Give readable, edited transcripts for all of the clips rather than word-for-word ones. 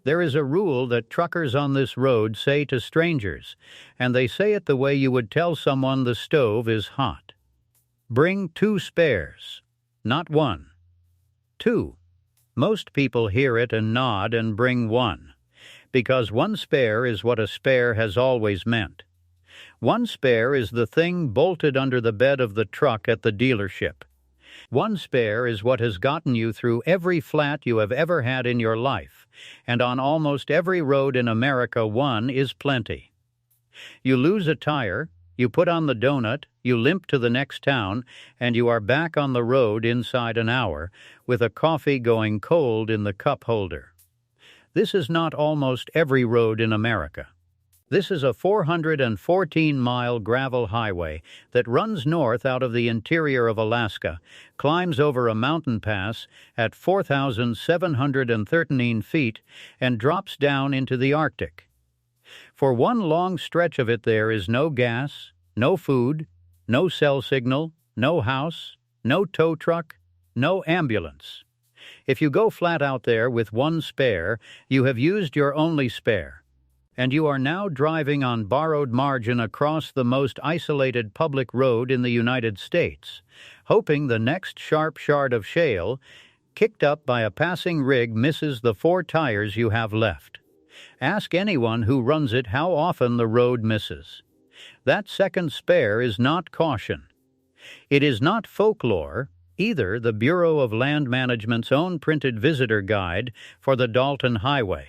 There is a rule that truckers on this road say to strangers, and they say it the way you would tell someone the stove is hot. Bring 2 spares, not 1. 2. Most people hear it and nod and bring 1, because 1 spare is what a spare has always meant. 1 spare is the thing bolted under the bed of the truck at the dealership. 1 spare is what has gotten you through every flat you have ever had in your life, and on almost every road in America 1 is plenty. You lose a tire, you put on the donut, you limp to the next town, and you are back on the road inside an hour, with a coffee going cold in the cup holder. This is not almost every road in America. This is a 414-mile gravel highway that runs north out of the interior of Alaska, climbs over a mountain pass at 4,713 feet, and drops down into the Arctic. For one long stretch of it there is no gas, no food, no cell signal, no house, no tow truck, no ambulance. If you go flat out there with 1 spare, you have used your only spare, and you are now driving on borrowed margin across the most isolated public road in the United States, hoping the next sharp shard of shale, kicked up by a passing rig, misses the 4 tires you have left. Ask anyone who runs it how often the road misses. That second spare is not caution. It is not folklore, either the Bureau of Land Management's own printed visitor guide for the Dalton Highway,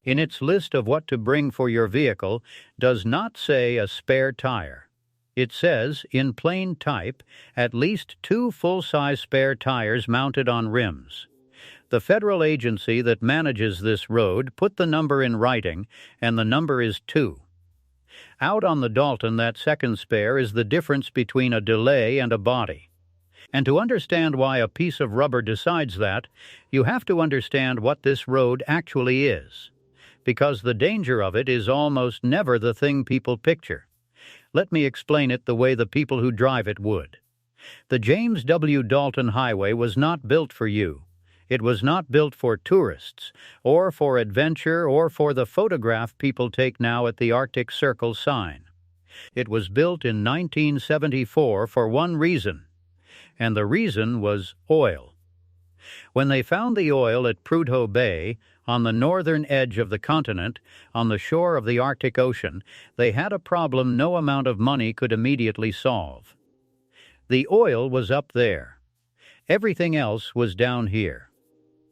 in its list of what to bring for your vehicle, does not say a spare tire. It says, in plain type, at least 2 full-size spare tires mounted on rims. The federal agency that manages this road put the number in writing, and the number is 2. Out on the Dalton, that second spare is the difference between a delay and a body. And to understand why a piece of rubber decides that, you have to understand what this road actually is, because the danger of it is almost never the thing people picture. Let me explain it the way the people who drive it would. The James W. Dalton Highway was not built for you. It was not built for tourists, or for adventure, or for the photograph people take now at the Arctic Circle sign. It was built in 1974 for one reason, and the reason was oil. When they found the oil at Prudhoe Bay, on the northern edge of the continent, on the shore of the Arctic Ocean, they had a problem no amount of money could immediately solve. The oil was up there. Everything else was down here.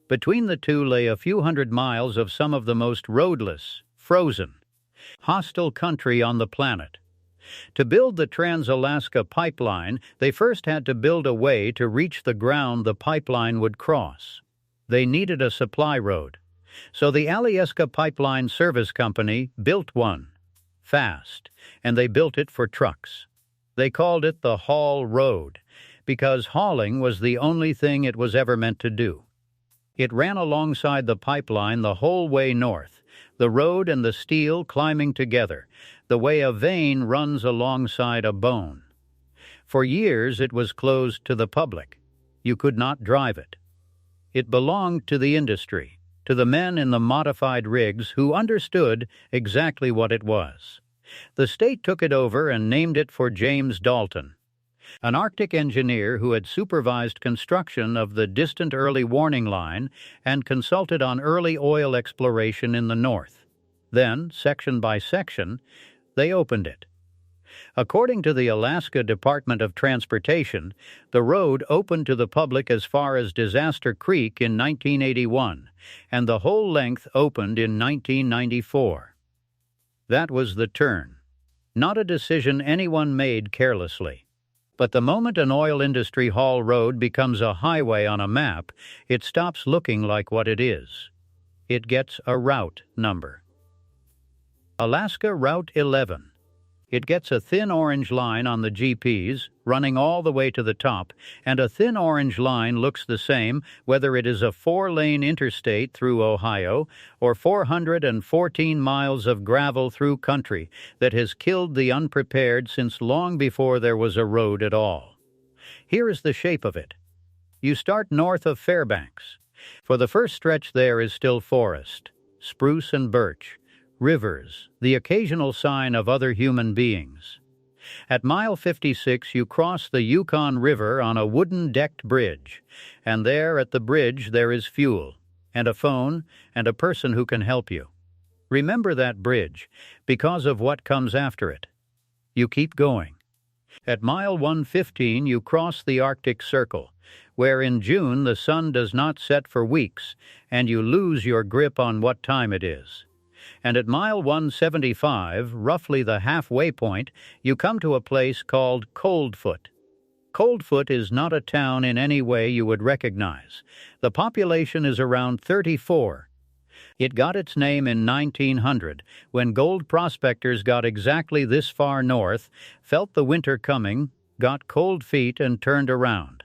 Between the two lay a few hundred miles of some of the most roadless, frozen, hostile country on the planet. To build the Trans-Alaska Pipeline, they first had to build a way to reach the ground the pipeline would cross. They needed a supply road. So the Alyeska Pipeline Service Company built one, fast, and they built it for trucks. They called it the Haul Road, because hauling was the only thing it was ever meant to do. It ran alongside the pipeline the whole way north, the road and the steel climbing together, the way a vein runs alongside a bone. For years it was closed to the public. You could not drive it. It belonged to the industry, to the men in the modified rigs who understood exactly what it was. The state took it over and named it for James Dalton, an Arctic engineer who had supervised construction of the distant early warning line and consulted on early oil exploration in the north. Then, section by section, they opened it. According to the Alaska Department of Transportation, the road opened to the public as far as Disaster Creek in 1981, and the whole length opened in 1994. That was the turn. Not a decision anyone made carelessly. But the moment an oil industry haul road becomes a highway on a map, it stops looking like what it is. It gets a route number. Alaska Route 11. It gets a thin orange line on the GPS, running all the way to the top, and a thin orange line looks the same whether it is a 4-lane interstate through Ohio or 414 miles of gravel through country that has killed the unprepared since long before there was a road at all. Here is the shape of it. You start north of Fairbanks. For the first stretch there is still forest. spruce and birch, rivers, the occasional sign of other human beings. At mile 56 you cross the Yukon River on a wooden decked bridge, and there at the bridge there is fuel, and a phone, and a person who can help you. Remember that bridge, because of what comes after it. You keep going. At mile 115 you cross the Arctic Circle, where in June the sun does not set for weeks, and you lose your grip on what time it is. And at mile 175, roughly the halfway point, you come to a place called Coldfoot. Coldfoot is not a town in any way you would recognize. The population is around 34. It got its name in 1900, when gold prospectors got exactly this far north, felt the winter coming, got cold feet, and turned around.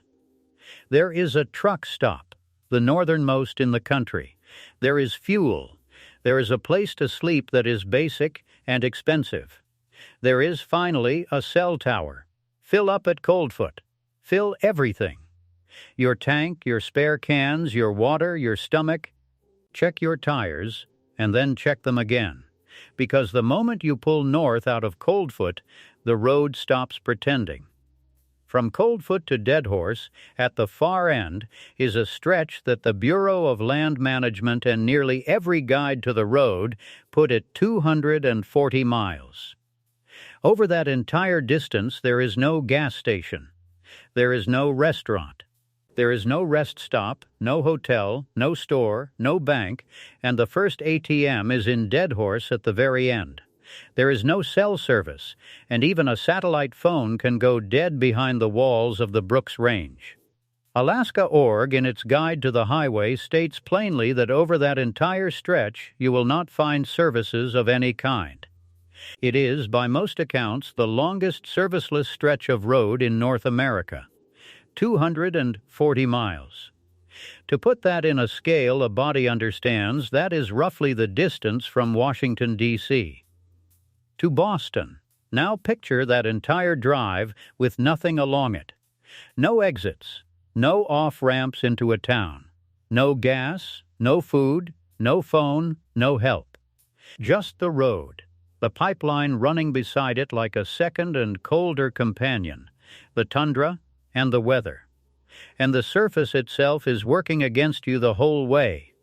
There is a truck stop, the northernmost in the country. There is fuel. There is a place to sleep that is basic and expensive. There is, finally, a cell tower. Fill up at Coldfoot. Fill everything. Your tank, your spare cans, your water, your stomach. Check your tires, and then check them again. Because the moment you pull north out of Coldfoot, the road stops pretending. From Coldfoot to Deadhorse, at the far end, is a stretch that the Bureau of Land Management and nearly every guide to the road put at 240 miles. Over that entire distance there is no gas station. There is no restaurant. There is no rest stop, no hotel, no store, no bank, and the first ATM is in Deadhorse at the very end. There is no cell service, and even a satellite phone can go dead behind the walls of the Brooks Range. Alaska.org, in its guide to the highway, states plainly that over that entire stretch you will not find services of any kind. It is, by most accounts, the longest serviceless stretch of road in North America, 240 miles. To put that in a scale a body understands, that is roughly the distance from Washington, D.C. to Boston. Now picture that entire drive with nothing along it. No exits, no off-ramps into a town, no gas, no food, no phone, no help. Just the road, the pipeline running beside it like a second and colder companion, the tundra and the weather. And the surface itself is working against you the whole way.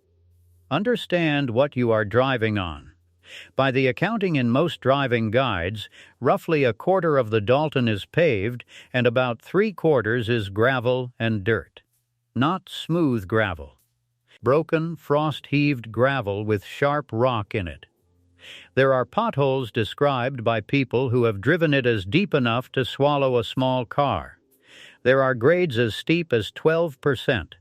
Understand what you are driving on. By the accounting in most driving guides, roughly a quarter of the Dalton is paved and about 3/4 is gravel and dirt. Not smooth gravel. Broken, frost-heaved gravel with sharp rock in it. There are potholes described by people who have driven it as deep enough to swallow a small car. There are grades as steep as 12%.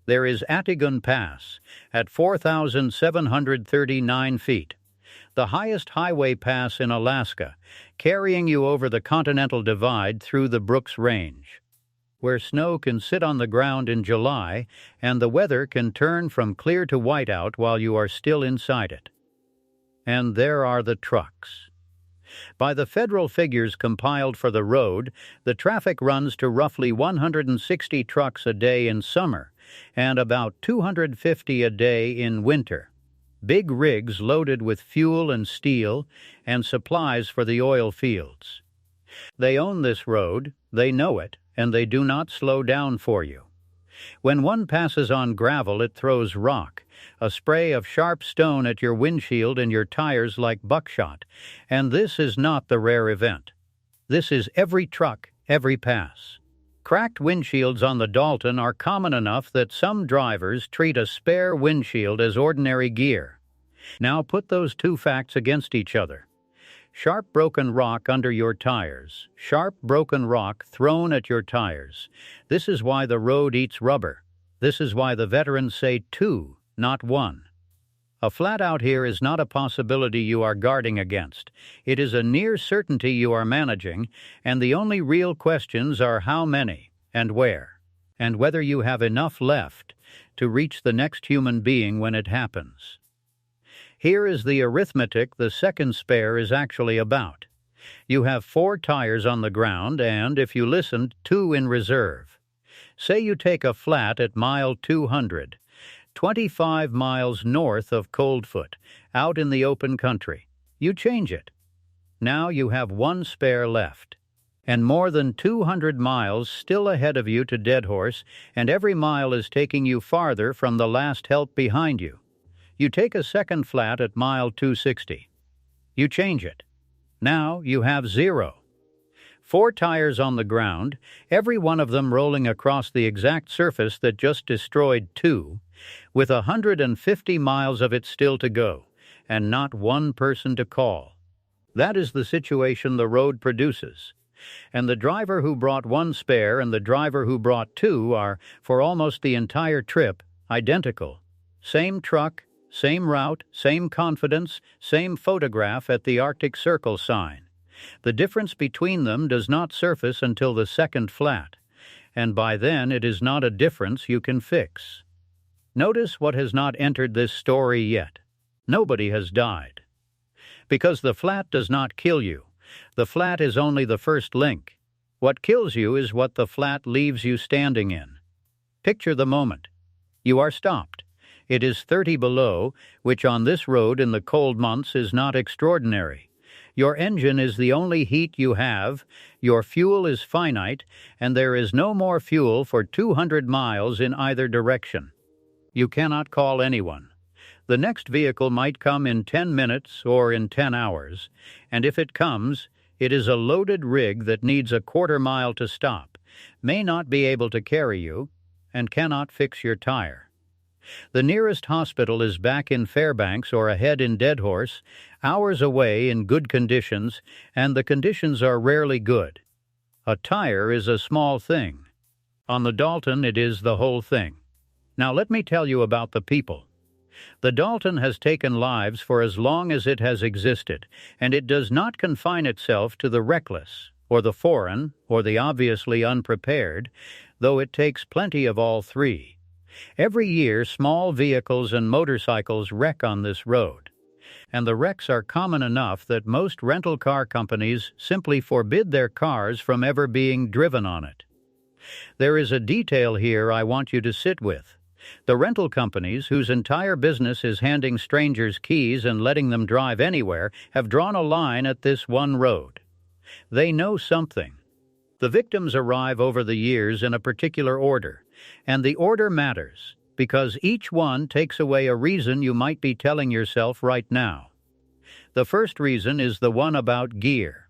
There is Atigun Pass at 4,739 feet, the highest highway pass in Alaska, carrying you over the Continental Divide through the Brooks Range, where snow can sit on the ground in July and the weather can turn from clear to whiteout while you are still inside it. And there are the trucks. By the federal figures compiled for the road, the traffic runs to roughly 160 trucks a day in summer and about 250 a day in winter. Big rigs loaded with fuel and steel and supplies for the oil fields. They own this road, they know it, and they do not slow down for you. When one passes on gravel, it throws rock, a spray of sharp stone at your windshield and your tires like buckshot, and this is not the rare event. This is every truck, every pass. Cracked windshields on the Dalton are common enough that some drivers treat a spare windshield as ordinary gear. Now put those two facts against each other. Sharp broken rock under your tires, sharp broken rock thrown at your tires. This is why the road eats rubber. This is why the veterans say 2, not 1. A flat out here is not a possibility you are guarding against. It is a near certainty you are managing, and the only real questions are how many, and where, and whether you have enough left to reach the next human being when it happens. Here is the arithmetic the second spare is actually about. You have 4 tires on the ground and, if you listened, 2 in reserve. Say you take a flat at mile 200. 25 miles north of Coldfoot, out in the open country. You change it. Now you have one spare left, and more than 200 miles still ahead of you to Deadhorse, and every mile is taking you farther from the last help behind you. You take a second flat at mile 260. You change it. Now you have 0. 4 tires on the ground, every one of them rolling across the exact surface that just destroyed 2, with 150 miles of it still to go, and not one person to call. That is the situation the road produces. And the driver who brought 1 spare and the driver who brought 2 are, for almost the entire trip, identical. Same truck, same route, same confidence, same photograph at the Arctic Circle sign. The difference between them does not surface until the second flat, and by then it is not a difference you can fix. Notice what has not entered this story yet. Nobody has died. Because the flat does not kill you. The flat is only the first link. What kills you is what the flat leaves you standing in. Picture the moment. You are stopped. It is 30 below, which on this road in the cold months is not extraordinary. Your engine is the only heat you have, your fuel is finite, and there is no more fuel for 200 miles in either direction. You cannot call anyone. The next vehicle might come in 10 minutes or in 10 hours, and if it comes, it is a loaded rig that needs a quarter mile to stop, may not be able to carry you, and cannot fix your tire. The nearest hospital is back in Fairbanks or ahead in Deadhorse, hours away in good conditions, and the conditions are rarely good. A tire is a small thing. On the Dalton, it is the whole thing. Now let me tell you about the people. The Dalton has taken lives for as long as it has existed, and it does not confine itself to the reckless, or the foreign, or the obviously unprepared, though it takes plenty of all three. Every year, small vehicles and motorcycles wreck on this road, and the wrecks are common enough that most rental car companies simply forbid their cars from ever being driven on it. There is a detail here I want you to sit with. The rental companies, whose entire business is handing strangers keys and letting them drive anywhere, have drawn a line at this one road. They know something. The victims arrive over the years in a particular order, and the order matters, because each one takes away a reason you might be telling yourself right now. The first reason is the one about gear.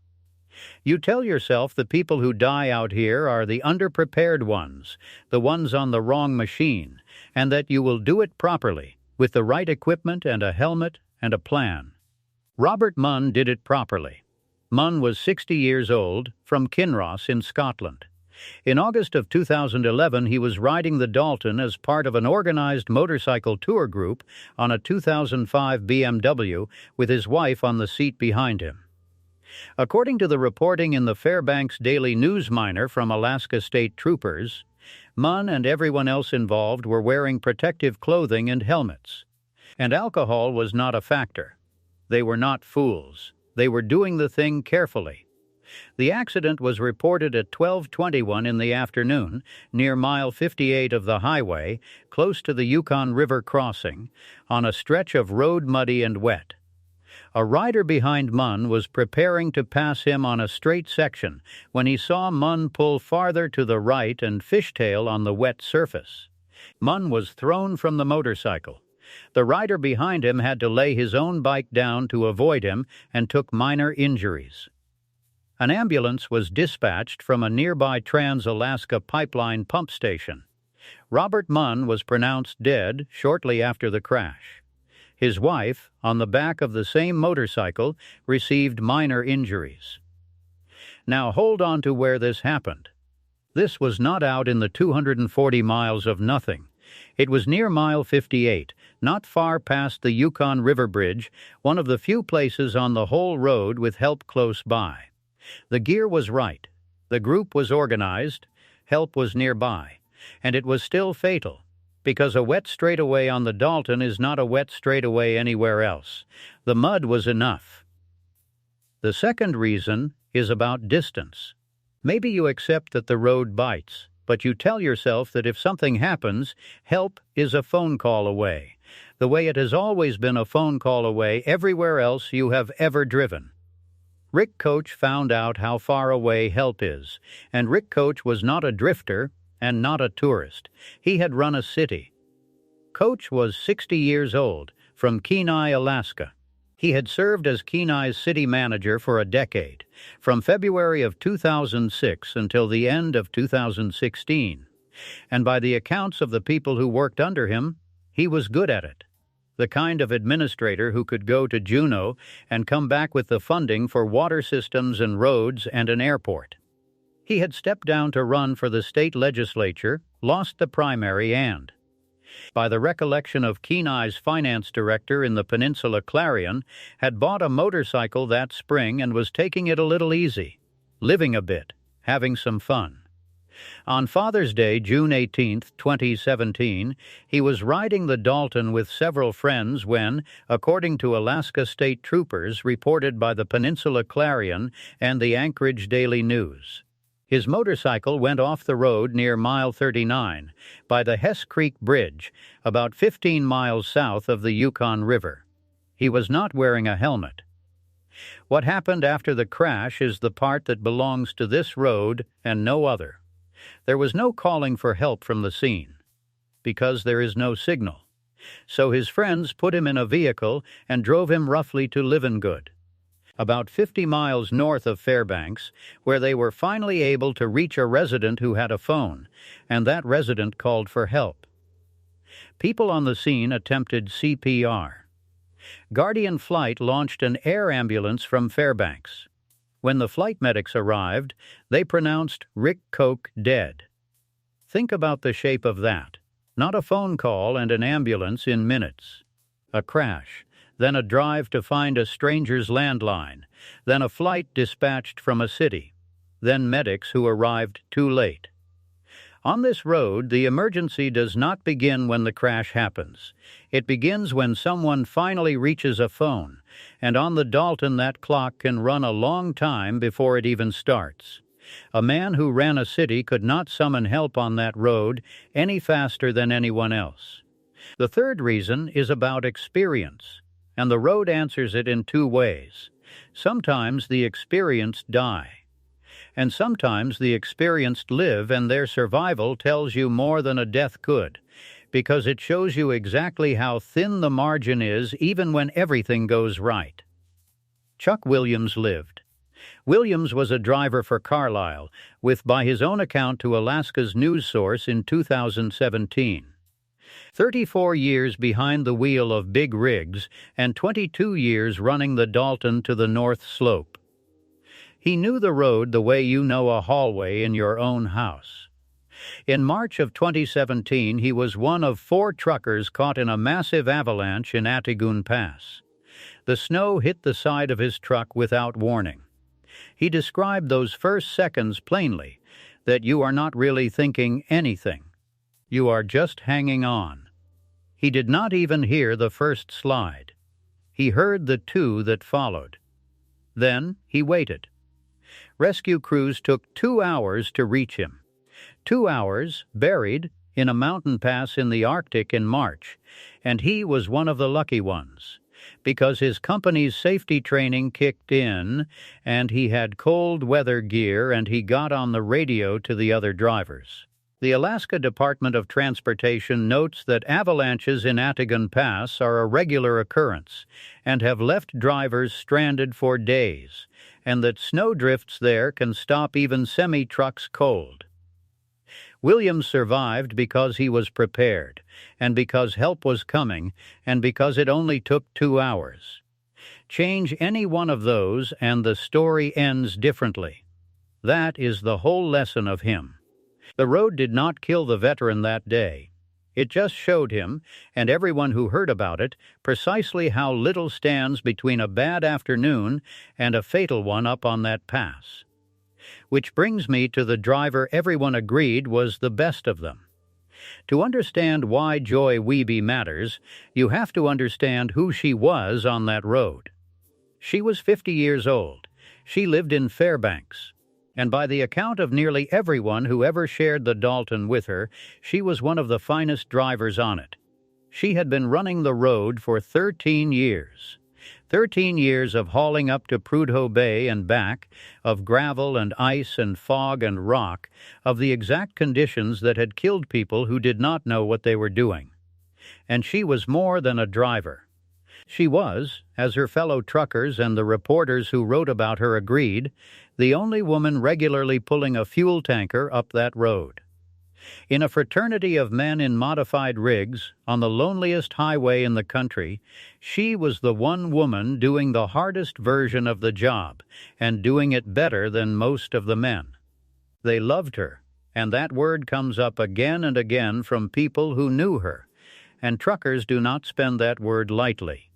You tell yourself the people who die out here are the underprepared ones, the ones on the wrong machine, and that you will do it properly, with the right equipment and a helmet and a plan. Robert Munn did it properly. Munn was 60 years old, from Kinross in Scotland. In August of 2011, he was riding the Dalton as part of an organized motorcycle tour group on a 2005 BMW with his wife on the seat behind him. According to the reporting in the Fairbanks Daily News Miner from Alaska State Troopers, Munn and everyone else involved were wearing protective clothing and helmets. And alcohol was not a factor. They were not fools. They were doing the thing carefully. The accident was reported at 12:21 in the afternoon, near mile 58 of the highway, close to the Yukon River crossing, on a stretch of road muddy and wet. A rider behind Munn was preparing to pass him on a straight section when he saw Munn pull farther to the right and fishtail on the wet surface. Munn was thrown from the motorcycle. The rider behind him had to lay his own bike down to avoid him and took minor injuries. An ambulance was dispatched from a nearby Trans-Alaska pipeline pump station. Robert Munn was pronounced dead shortly after the crash. His wife, on the back of the same motorcycle, received minor injuries. Now hold on to where this happened. This was not out in the 240 miles of nothing. It was near mile 58, not far past the Yukon River Bridge, one of the few places on the whole road with help close by. The gear was right, the group was organized, help was nearby, and it was still fatal, because a wet straightaway on the Dalton is not a wet straightaway anywhere else. The mud was enough. The second reason is about distance. Maybe you accept that the road bites. but you tell yourself that if something happens, help is a phone call away, the way it has always been a phone call away everywhere else you have ever driven. Rick Koch found out how far away help is, and Rick Koch was not a drifter and not a tourist. He had run a city. Koch was 60 years old, from Kenai, Alaska. He had served as Kenai's city manager for a decade, from February of 2006 until the end of 2016. And by the accounts of the people who worked under him, he was good at it. The kind of administrator who could go to Juneau and come back with the funding for water systems and roads and an airport. He had stepped down to run for the state legislature, lost the primary, and, by the recollection of Kenai's finance director in the Peninsula Clarion, had bought a motorcycle that spring and was taking it a little easy, living a bit, having some fun. On Father's Day, June 18, 2017, he was riding the Dalton with several friends when, according to Alaska State Troopers reported by the Peninsula Clarion and the Anchorage Daily News, his motorcycle went off the road near mile 39 by the Hess Creek Bridge, about 15 miles south of the Yukon River. He was not wearing a helmet. What happened after the crash is the part that belongs to this road and no other. There was no calling for help from the scene, because there is no signal. So his friends put him in a vehicle and drove him roughly to Livingood, about 50 miles north of Fairbanks, where they were finally able to reach a resident who had a phone, and that resident called for help. People on the scene attempted CPR. Guardian Flight launched an air ambulance from Fairbanks. When the flight medics arrived, they pronounced Rick Koch dead. Think about the shape of that. Not a phone call and an ambulance in minutes. A crash, then a drive to find a stranger's landline, then a flight dispatched from a city, then medics who arrived too late. On this road, the emergency does not begin when the crash happens. It begins when someone finally reaches a phone, and on the Dalton that clock can run a long time before it even starts. A man who ran a city could not summon help on that road any faster than anyone else. The third reason is about experience, and the road answers it in two ways. Sometimes the experienced die, and sometimes the experienced live, and their survival tells you more than a death could, because it shows you exactly how thin the margin is even when everything goes right. Chuck Williams lived. Williams was a driver for Carlyle, with, by his own account to Alaska's news source in 2017. 34 years behind the wheel of big rigs and 22 years running the Dalton to the North Slope. He knew the road the way you know a hallway in your own house. In March of 2017, he was one of 4 truckers caught in a massive avalanche in Atigun Pass. The snow hit the side of his truck without warning. He described those first seconds plainly, that you are not really thinking anything. You are just hanging on. He did not even hear the first slide. He heard the 2 that followed. Then he waited. Rescue crews took 2 hours to reach him. 2 hours, buried, in a mountain pass in the Arctic in March, and he was one of the lucky ones, because his company's safety training kicked in, and he had cold weather gear, and he got on the radio to the other drivers. The Alaska Department of Transportation notes that avalanches in Atigun Pass are a regular occurrence and have left drivers stranded for days, and that snowdrifts there can stop even semi-trucks cold. Williams survived because he was prepared, and because help was coming, and because it only took 2 hours. Change any one of those, and the story ends differently. That is the whole lesson of him. The road did not kill the veteran that day. It just showed him, and everyone who heard about it, precisely how little stands between a bad afternoon and a fatal one up on that pass. Which brings me to the driver everyone agreed was the best of them. To understand why Joy Wiebe matters, you have to understand who she was on that road. She was 50 years old. She lived in Fairbanks. And by the account of nearly everyone who ever shared the Dalton with her, she was one of the finest drivers on it. She had been running the road for 13 years. 13 years of hauling up to Prudhoe Bay and back, of gravel and ice and fog and rock, of the exact conditions that had killed people who did not know what they were doing. And she was more than a driver. She was, as her fellow truckers and the reporters who wrote about her agreed, the only woman regularly pulling a fuel tanker up that road. In a fraternity of men in modified rigs, on the loneliest highway in the country, she was the one woman doing the hardest version of the job, and doing it better than most of the men. They loved her, and that word comes up again and again from people who knew her, and truckers do not spend that word lightly.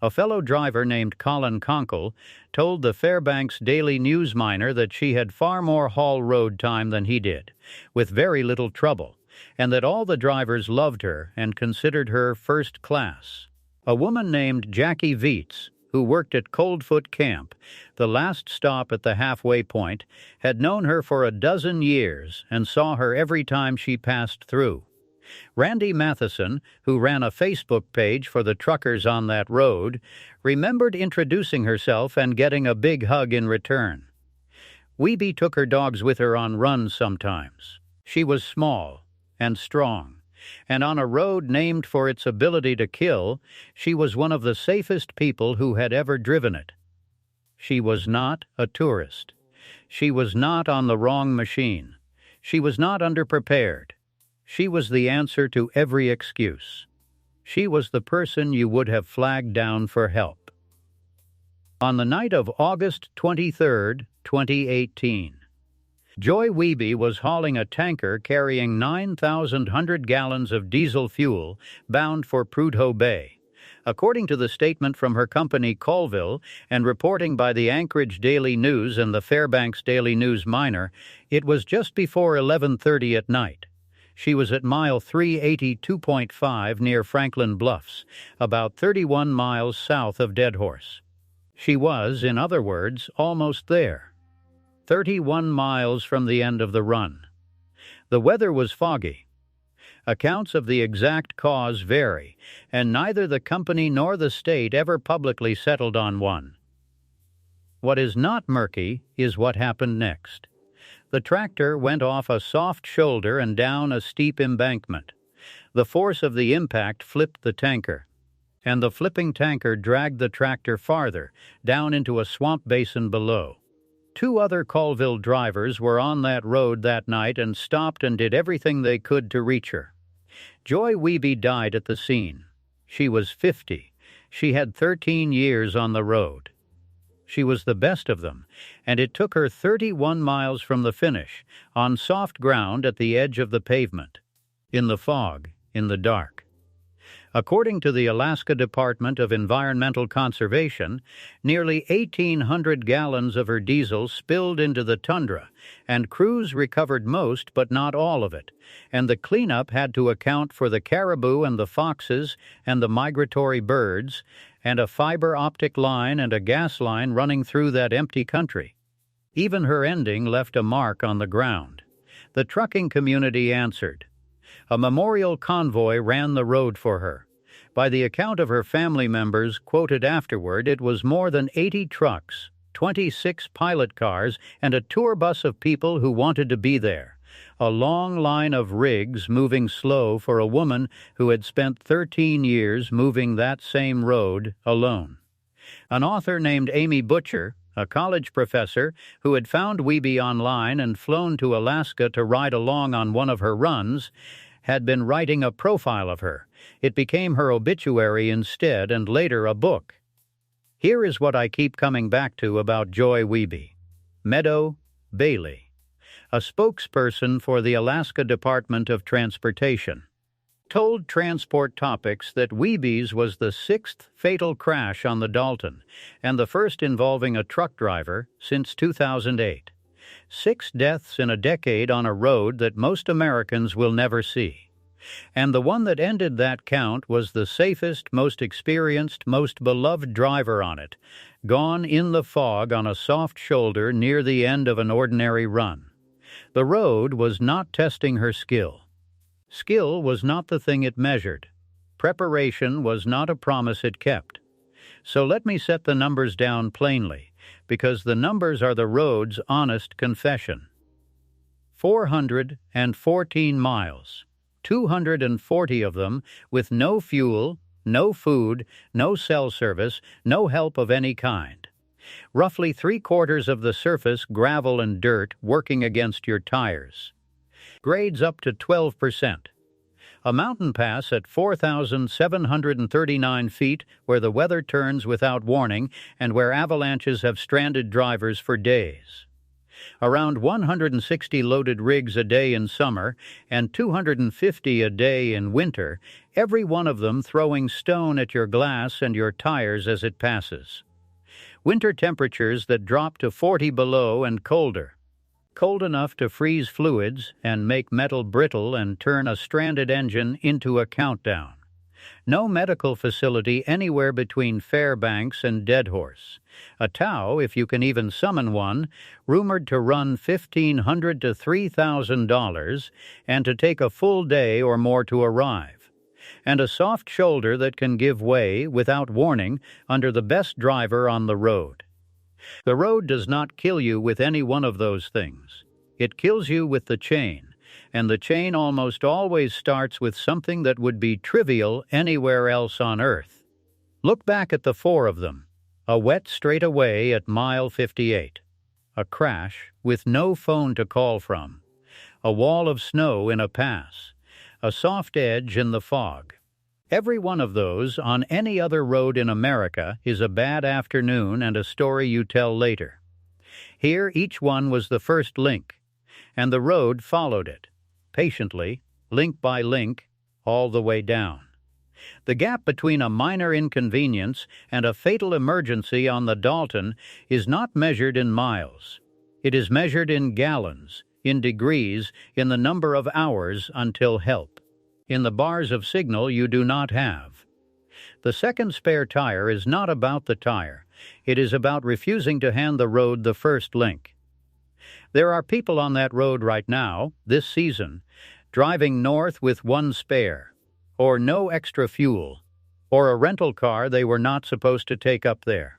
A fellow driver named Colin Conkle told the Fairbanks Daily News miner that she had far more haul road time than he did, with very little trouble, and that all the drivers loved her and considered her first class. A woman named Jackie Vietz, who worked at Coldfoot Camp, the last stop at the halfway point, had known her for a dozen years and saw her every time she passed through. Randy Matheson, who ran a Facebook page for the truckers on that road, remembered introducing herself and getting a big hug in return. Wiebe took her dogs with her on runs sometimes. She was small and strong, and on a road named for its ability to kill, she was one of the safest people who had ever driven it. She was not a tourist. She was not on the wrong machine. She was not underprepared. She was the answer to every excuse. She was the person you would have flagged down for help. On the night of August 23, 2018, Joy Wiebe was hauling a tanker carrying 9,100 gallons of diesel fuel bound for Prudhoe Bay. According to the statement from her company Colville and reporting by the Anchorage Daily News and the Fairbanks Daily News Miner, it was just before 11:30 at night. She was at mile 382.5 near Franklin Bluffs, about 31 miles south of Deadhorse. She was, in other words, almost there. 31 miles from the end of the run. The weather was foggy. Accounts of the exact cause vary, and neither the company nor the state ever publicly settled on one. What is not murky is what happened next. The tractor went off a soft shoulder and down a steep embankment. The force of the impact flipped the tanker, and the flipping tanker dragged the tractor farther, down into a swamp basin below. 2 other Colville drivers were on that road that night and stopped and did everything they could to reach her. Joy Wiebe died at the scene. She was 50. She had 13 years on the road. She was the best of them, and it took her 31 miles from the finish, on soft ground at the edge of the pavement, in the fog, in the dark. According to the Alaska Department of Environmental Conservation, nearly 1,800 gallons of her diesel spilled into the tundra, and crews recovered most but not all of it, and the cleanup had to account for the caribou and the foxes and the migratory birds, and a fiber optic line and a gas line running through that empty country. Even her ending left a mark on the ground. The trucking community answered. A memorial convoy ran the road for her. By the account of her family members quoted afterward, it was more than 80 trucks, 26 pilot cars, and a tour bus of people who wanted to be there. A long line of rigs moving slow for a woman who had spent 13 years moving that same road alone. An author named Amy Butcher, a college professor who had found Wiebe online and flown to Alaska to ride along on one of her runs, had been writing a profile of her. It became her obituary instead, and later a book. Here is what I keep coming back to about Joy Wiebe. Meadow Bailey, a spokesperson for the Alaska Department of Transportation, told Transport Topics that Wiebe's was the 6th fatal crash on the Dalton and the first involving a truck driver since 2008. 6 deaths in a decade on a road that most Americans will never see. And the one that ended that count was the safest, most experienced, most beloved driver on it, gone in the fog on a soft shoulder near the end of an ordinary run. The road was not testing her skill. Skill was not the thing it measured. Preparation was not a promise it kept. So let me set the numbers down plainly, because the numbers are the road's honest confession. 414 miles, 240 of them with no fuel, no food, no cell service, no help of any kind. Roughly 3/4 of the surface gravel and dirt working against your tires. Grades up to 12%. A mountain pass at 4,739 feet where the weather turns without warning and where avalanches have stranded drivers for days. Around 160 loaded rigs a day in summer and 250 a day in winter, every one of them throwing stone at your glass and your tires as it passes. Winter temperatures that drop to 40 below and colder. Cold enough to freeze fluids and make metal brittle and turn a stranded engine into a countdown. No medical facility anywhere between Fairbanks and Deadhorse. A tow, if you can even summon one, rumored to run $1,500 to $3,000 and to take a full day or more to arrive. And a soft shoulder that can give way, without warning, under the best driver on the road. The road does not kill you with any one of those things. It kills you with the chain, and the chain almost always starts with something that would be trivial anywhere else on Earth. Look back at the 4 of them. A wet straightaway at mile 58. A crash with no phone to call from. A wall of snow in a pass. A soft edge in the fog. Every one of those on any other road in America is a bad afternoon and a story you tell later. Here each one was the first link, and the road followed it, patiently, link by link, all the way down. The gap between a minor inconvenience and a fatal emergency on the Dalton is not measured in miles. It is measured in gallons, in degrees, in the number of hours until help. In the bars of signal you do not have. The second spare tire is not about the tire. It is about refusing to hand the road the first link. There are people on that road right now, this season, driving north with one spare, or no extra fuel, or a rental car they were not supposed to take up there,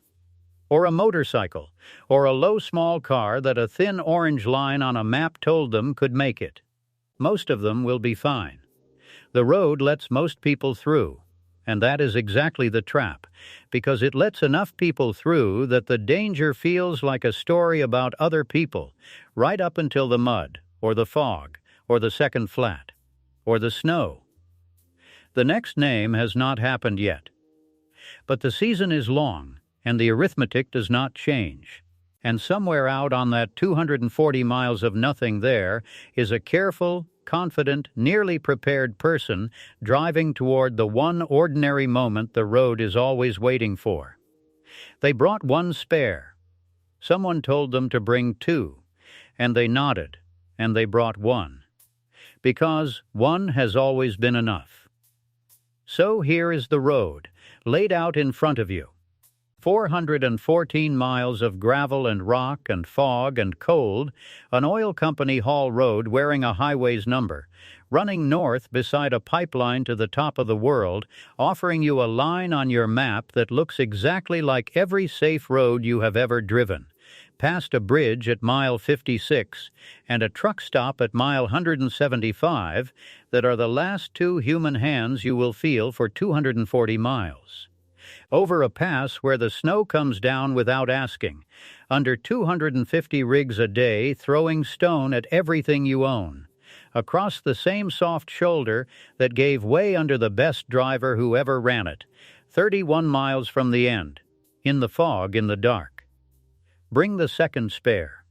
or a motorcycle, or a low small car that a thin orange line on a map told them could make it. Most of them will be fine. The road lets most people through, and that is exactly the trap, because it lets enough people through that the danger feels like a story about other people, right up until the mud, or the fog, or the second flat, or the snow. The next name has not happened yet. But the season is long, and the arithmetic does not change. And somewhere out on that 240 miles of nothing there is a careful, confident, nearly prepared person driving toward the one ordinary moment the road is always waiting for. They brought one spare. Someone told them to bring 2, and they nodded, and they brought 1. Because 1 has always been enough. So here is the road, laid out in front of you. 414 miles of gravel and rock and fog and cold, an oil company haul road wearing a highway's number, running north beside a pipeline to the top of the world, offering you a line on your map that looks exactly like every safe road you have ever driven, past a bridge at mile 56 and a truck stop at mile 175 that are the last 2 human hands you will feel for 240 miles. Over a pass where the snow comes down without asking, under 250 rigs a day throwing stone at everything you own, across the same soft shoulder that gave way under the best driver who ever ran it, 31 miles from the end, in the fog in the dark. Bring the second spare.